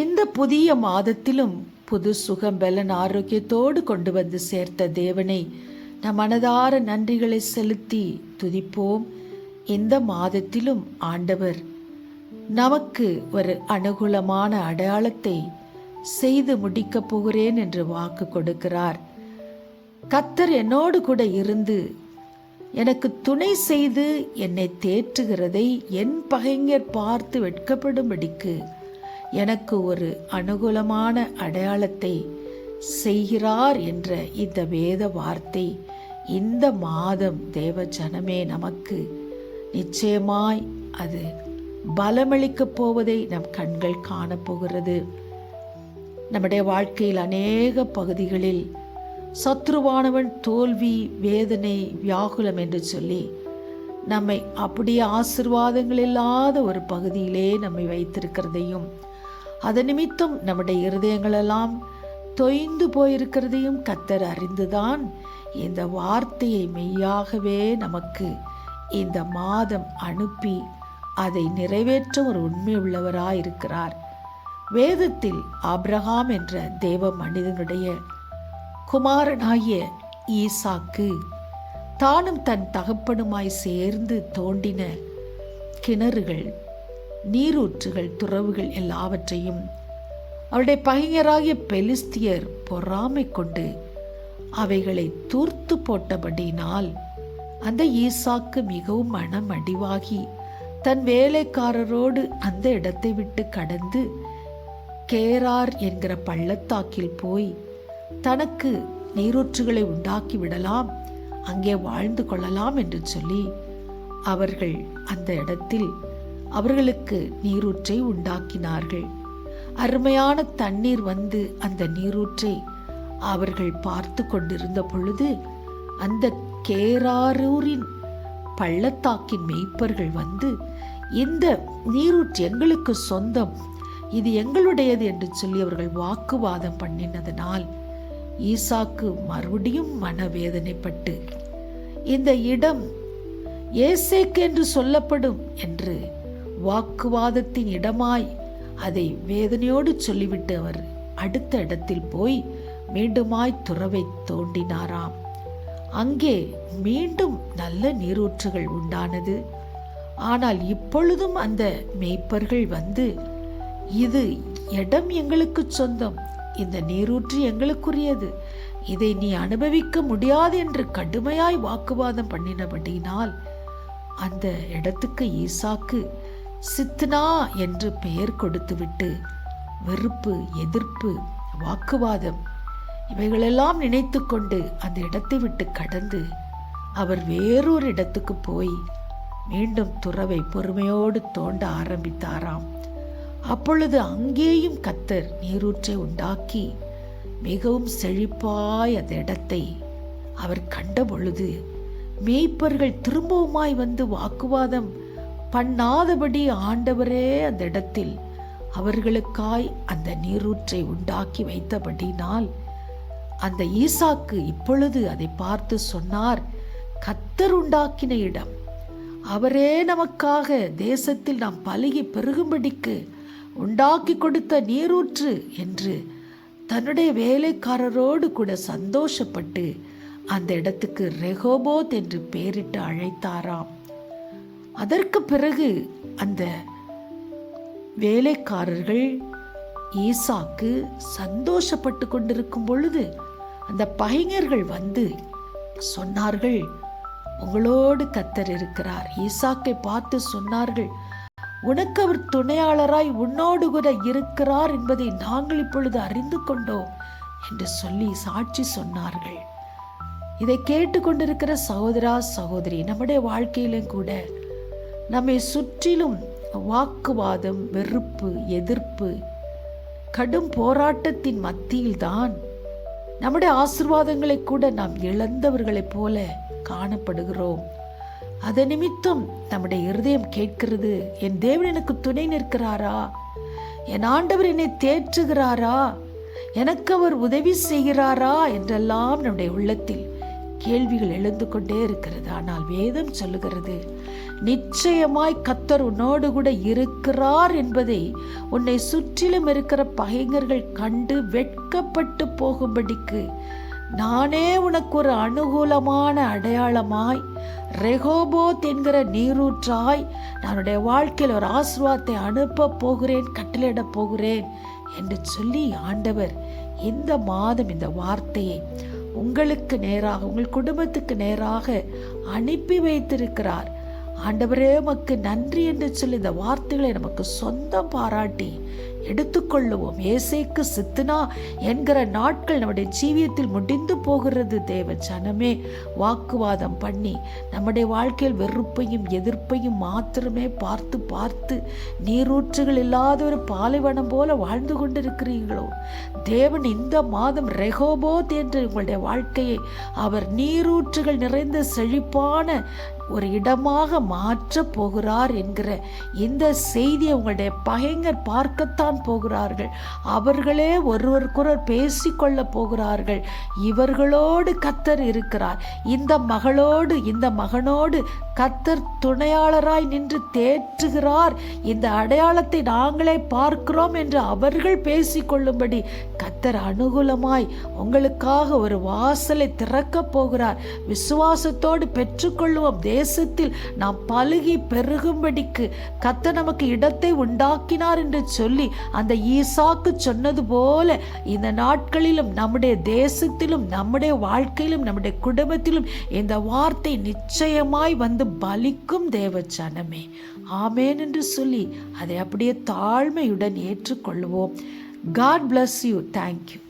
இந்த புதிய மாதத்திலும் புது சுகம் பலன் ஆரோக்கியத்தோடு கொண்டு வந்து சேர்த்த தேவனை நம் மனதார நன்றிகளை செலுத்தி துதிப்போம். இந்த மாதத்திலும் ஆண்டவர் நமக்கு ஒரு அனுகூலமான அடையாளத்தை செய்து முடிக்கப் போகிறேன் என்று வாக்கு கொடுக்கிறார். கர்த்தர் என்னோடு கூட இருந்து எனக்கு துணை செய்து என்னை தேற்றுகிறதை என் பகைஞர் பார்த்து வெட்கப்படும்படிக்கு எனக்கு ஒரு அனுகூலமான அடையாளத்தை செய்கிறார் என்ற இந்த வேத வார்த்தை இந்த மாதம் தேவ ஜனமே நமக்கு நிச்சயமாய் அது பலமளிக்கப் போவதை நம் கண்கள் காணப்போகிறது. நம்முடைய வாழ்க்கையில் அநேக பகுதிகளில் சத்ருவானவன் தோல்வி, வேதனை, வியாகுலம் என்று சொல்லி நம்மை அப்படியே ஆசீர்வாதங்கள் இல்லாத ஒரு பகுதியிலே நம்மை வைத்திருக்கிறதையும், அது நிமித்தம் நம்முடைய இருதயங்களெல்லாம் தொய்ந்து போயிருக்கிறதையும் கர்த்தர் அறிந்துதான் இந்த வார்த்தையை மெய்யாகவே நமக்கு இந்த மாதம் அனுப்பி அதை நிறைவேற்ற ஒரு உண்மை உள்ளவராயிருக்கிறார். வேதத்தில் ஆபிரகாம் என்ற தேவ மனிதனுடைய குமாரனாகிய ஈசாக்கு தானும் தன் தகப்பனுமாய் சேர்ந்து தோண்டின கிணறுகள், நீரூற்றுகள், துறவுகள் எல்லாவற்றையும் அவருடைய பகைஞராகிய பெலிஸ்தியர் பொறாமை கொண்டு அவைகளை தூர்த்து போட்டபடியினால் அந்த ஈசாக்கு மிகவும் மனம் அடிவாகி தன் வேலைக்காரரோடு அந்த இடத்தை விட்டு கடந்து கேரார் என்கிற பள்ளத்தாக்கில் போய் தனக்கு நீரூற்றுகளை உண்டாக்கி விடலாம், அங்கே வாழ்ந்து கொள்ளலாம் என்று சொல்லி அவர்கள் அந்த இடத்தில் அவர்களுக்கு நீரூற்றை உண்டாக்கினார்கள். அருமையான தண்ணீர் வந்து அந்த நீரூற்றை அவர்கள் பார்த்து கொண்டிருந்த பொழுது அந்த கேராரூரின் பள்ளத்தாக்கின் மேய்ப்பர்கள் வந்து, இந்த நீரூற்று எங்களுக்கு சொந்தம், இது எங்களுடையது என்று சொல்லி அவர்கள் வாக்குவாதம் பண்ணினதனால் ஈசாக்கு மறுபடியும் மனவேதனைப்பட்டு இந்த இடம் ஏசேக் என்று சொல்லப்படும் என்று வாக்குவாதத்தின் இடமாய் அதை வேதனையோடு சொல்லிவிட்டு அவர் அடுத்த இடத்தில் போய் மீண்டுமாய் துறவை தோண்டினாராம். அங்கே மீண்டும் நல்ல நீரூற்றுகள் உண்டானது. ஆனால் இப்பொழுதும் அந்த மேய்ப்பர்கள் வந்து, இது இடம் எங்களுக்கு சொந்தம், இந்த நீரூற்று எங்களுக்குரியது, இதை நீ அனுபவிக்க முடியாது என்று கடுமையாய் வாக்குவாதம் பண்ணினபடியினால் அந்த இடத்துக்கு ஈசாக்கு சித்னா என்று பெயர் கொடுத்துவிட்டு வெறுப்பு, எதிர்ப்பு, வாக்குவாதம் இவைகளெல்லாம் நினைத்து கொண்டு அந்த இடத்தை விட்டு கடந்து அவர் வேறொரு இடத்துக்கு போய் மீண்டும் துறவை பொறுமையோடு தோண்ட ஆரம்பித்தாராம். அப்பொழுது அங்கேயும் கர்த்தர் நீரூற்றை உண்டாக்கி மிகவும் செழிப்பாய் அந்த இடத்தை அவர் கண்ட பொழுது மேய்ப்பர்கள் திரும்பவுமாய் வந்து வாக்குவாதம் பண்ணாதபடி ஆண்டவரே அந்த இடத்தில் அவர்களுக்காய் அந்த நீரூற்றை உண்டாக்கி வைத்தபடினால் அந்த ஈசாக்கு இப்பொழுது அதை பார்த்து சொன்னார், கர்த்தர் உண்டாக்கின இடம், அவரே நமக்காக தேசத்தில் நாம் பலுகி பெருகும்படிக்கு உண்டாக்கி கொடுத்த நீரூற்று என்று தன்னுடைய வேலைக்காரரோடு கூட சந்தோஷப்பட்டு அந்த இடத்துக்கு ரெகோபோத் என்று பெயரிட்டு அழைத்தாராம். அதற்கு பிறகு அந்த வேலைக்காரர்கள் ஈசாக்கு சந்தோஷப்பட்டு கொண்டிருக்கும் பொழுது அந்த பகைஞர்கள் வந்து சொன்னார்கள், உங்களோடு கர்த்தர் இருக்கிறார். ஈசாக்கை பார்த்து சொன்னார்கள், உனக்கு அவர் துணையாளராய் உன்னோடு கூட இருக்கிறார் என்பதை நாங்கள் இப்பொழுது அறிந்து கொண்டோம் என்று சொல்லி சாட்சி சொன்னார்கள். இதை கேட்டுக்கொண்டிருக்கிற சகோதரா, சகோதரி, நம்முடைய வாழ்க்கையிலும் கூட நம்மை சுற்றிலும் வாக்குவாதம், வெறுப்பு, எதிர்ப்பு, கடும் போராட்டத்தின் மத்தியில்தான் நம்முடைய ஆசீர்வாதங்களை கூட நாம் இழந்தவர்களைப் போல காணப்படுகிறோம். அது நிமித்தம் நம்முடைய இருதயம் கேட்கிறது, என் தேவன் எனக்கு துணை நிற்கிறாரா, என் ஆண்டவர் என்னை தேற்றுகிறாரா, எனக்கு அவர் உதவி செய்கிறாரா என்றெல்லாம் நம்முடைய உள்ளத்தில் கேள்விகள் எழுந்து கொண்டே இருக்கிறது. ஆனால் வேதம் சொல்லுகிறது, நிச்சயமாய் கர்த்தர் உன்னோடு கூட இருக்கிறார் என்பதை உன்னை சுற்றிலும் இருக்கிற பகைஞர்கள் கண்டு வெட்கப்பட்டு போகும்படிக்கு நானே உனக்கு ஒரு அனுகூலமான அடையாளமாய், ரெகோபோத் என்கிற நீரூற்றாய் என்னுடைய வாழ்க்கையில் ஒரு ஆசீர்வாதத்தை அனுப்ப போகிறேன், கட்டளையிட போகிறேன் என்று சொல்லி ஆண்டவர் இந்த மாதம் இந்த வார்த்தையை உங்களுக்கு நேராக, உங்கள் குடும்பத்துக்கு நேராக அனுப்பி வைத்திருக்கிறார். ஆண்டவரே உமக்கு நன்றி என்று சொல்லி இந்த வார்த்தைகளை நமக்கு சொந்தம் பாராட்டி எடுத்துக்கொள்ளுவோம். ஏசேக்கு சித்துனா என்கிற நாட்கள் நம்முடைய ஜீவியத்தில் முடிந்து போகிறது. தேவ ஜனமே, வாக்குவாதம் பண்ணி நம்முடைய வாழ்க்கையில் வெறுப்பையும் எதிர்ப்பையும் மாத்திரமே பார்த்து பார்த்து நீரூற்றுகள் இல்லாத ஒரு பாலைவனம் போல வாழ்ந்து கொண்டிருக்கிறீர்களோ, தேவன் இந்த மாதம் ரெகோபோத் என்று உங்களுடைய வாழ்க்கையை அவர் நீரூற்றுகள் நிறைந்த செழிப்பான ஒரு இடமாக மாற்றப் போகிறார் என்கிற இந்த செய்தியை உங்களுடைய பகைஞர் பார்க்கத்தான் போகிறார்கள். அவர்களே ஒருவருக்கொருவர் பேசிக்கொள்ள போகிறார்கள். இவர்களோடு கர்த்தர் இருக்கிறார், இந்த மகளோடு இந்த மகனோடு கர்த்தர் துணையாளராய் நின்று தேற்றுகிறார், இந்த அடையாளத்தை நாங்களே பார்க்கிறோம் என்று அவர்கள் பேசிக்கொள்ளும்படி கர்த்தர் அனுகூலமாய் உங்களுக்காக ஒரு வாசலை திறக்கப் போகிறார். விசுவாசத்தோடு பெற்றுக்கொள்ளுவோம். தேசத்தில் நாம் பலுகி பெருகும்படிக்கு கர்த்தர் நமக்கு இடத்தை உண்டாக்கினார் என்று சொல்லி அந்த ஈசாக்கு சொன்னது போல இந்த நாட்களிலும் நம்முடைய தேசத்திலும் நம்முடைய வாழ்க்கையிலும் நம்முடைய குடும்பத்திலும் இந்த வார்த்தை நிச்சயமாய் வந்து பலிக்கும். தேவ ஜனமே, ஆமேன் என்று சொல்லி அதை அப்படியே தாழ்மையுடன் ஏற்றுக்கொள்வோம். God bless you. Thank you.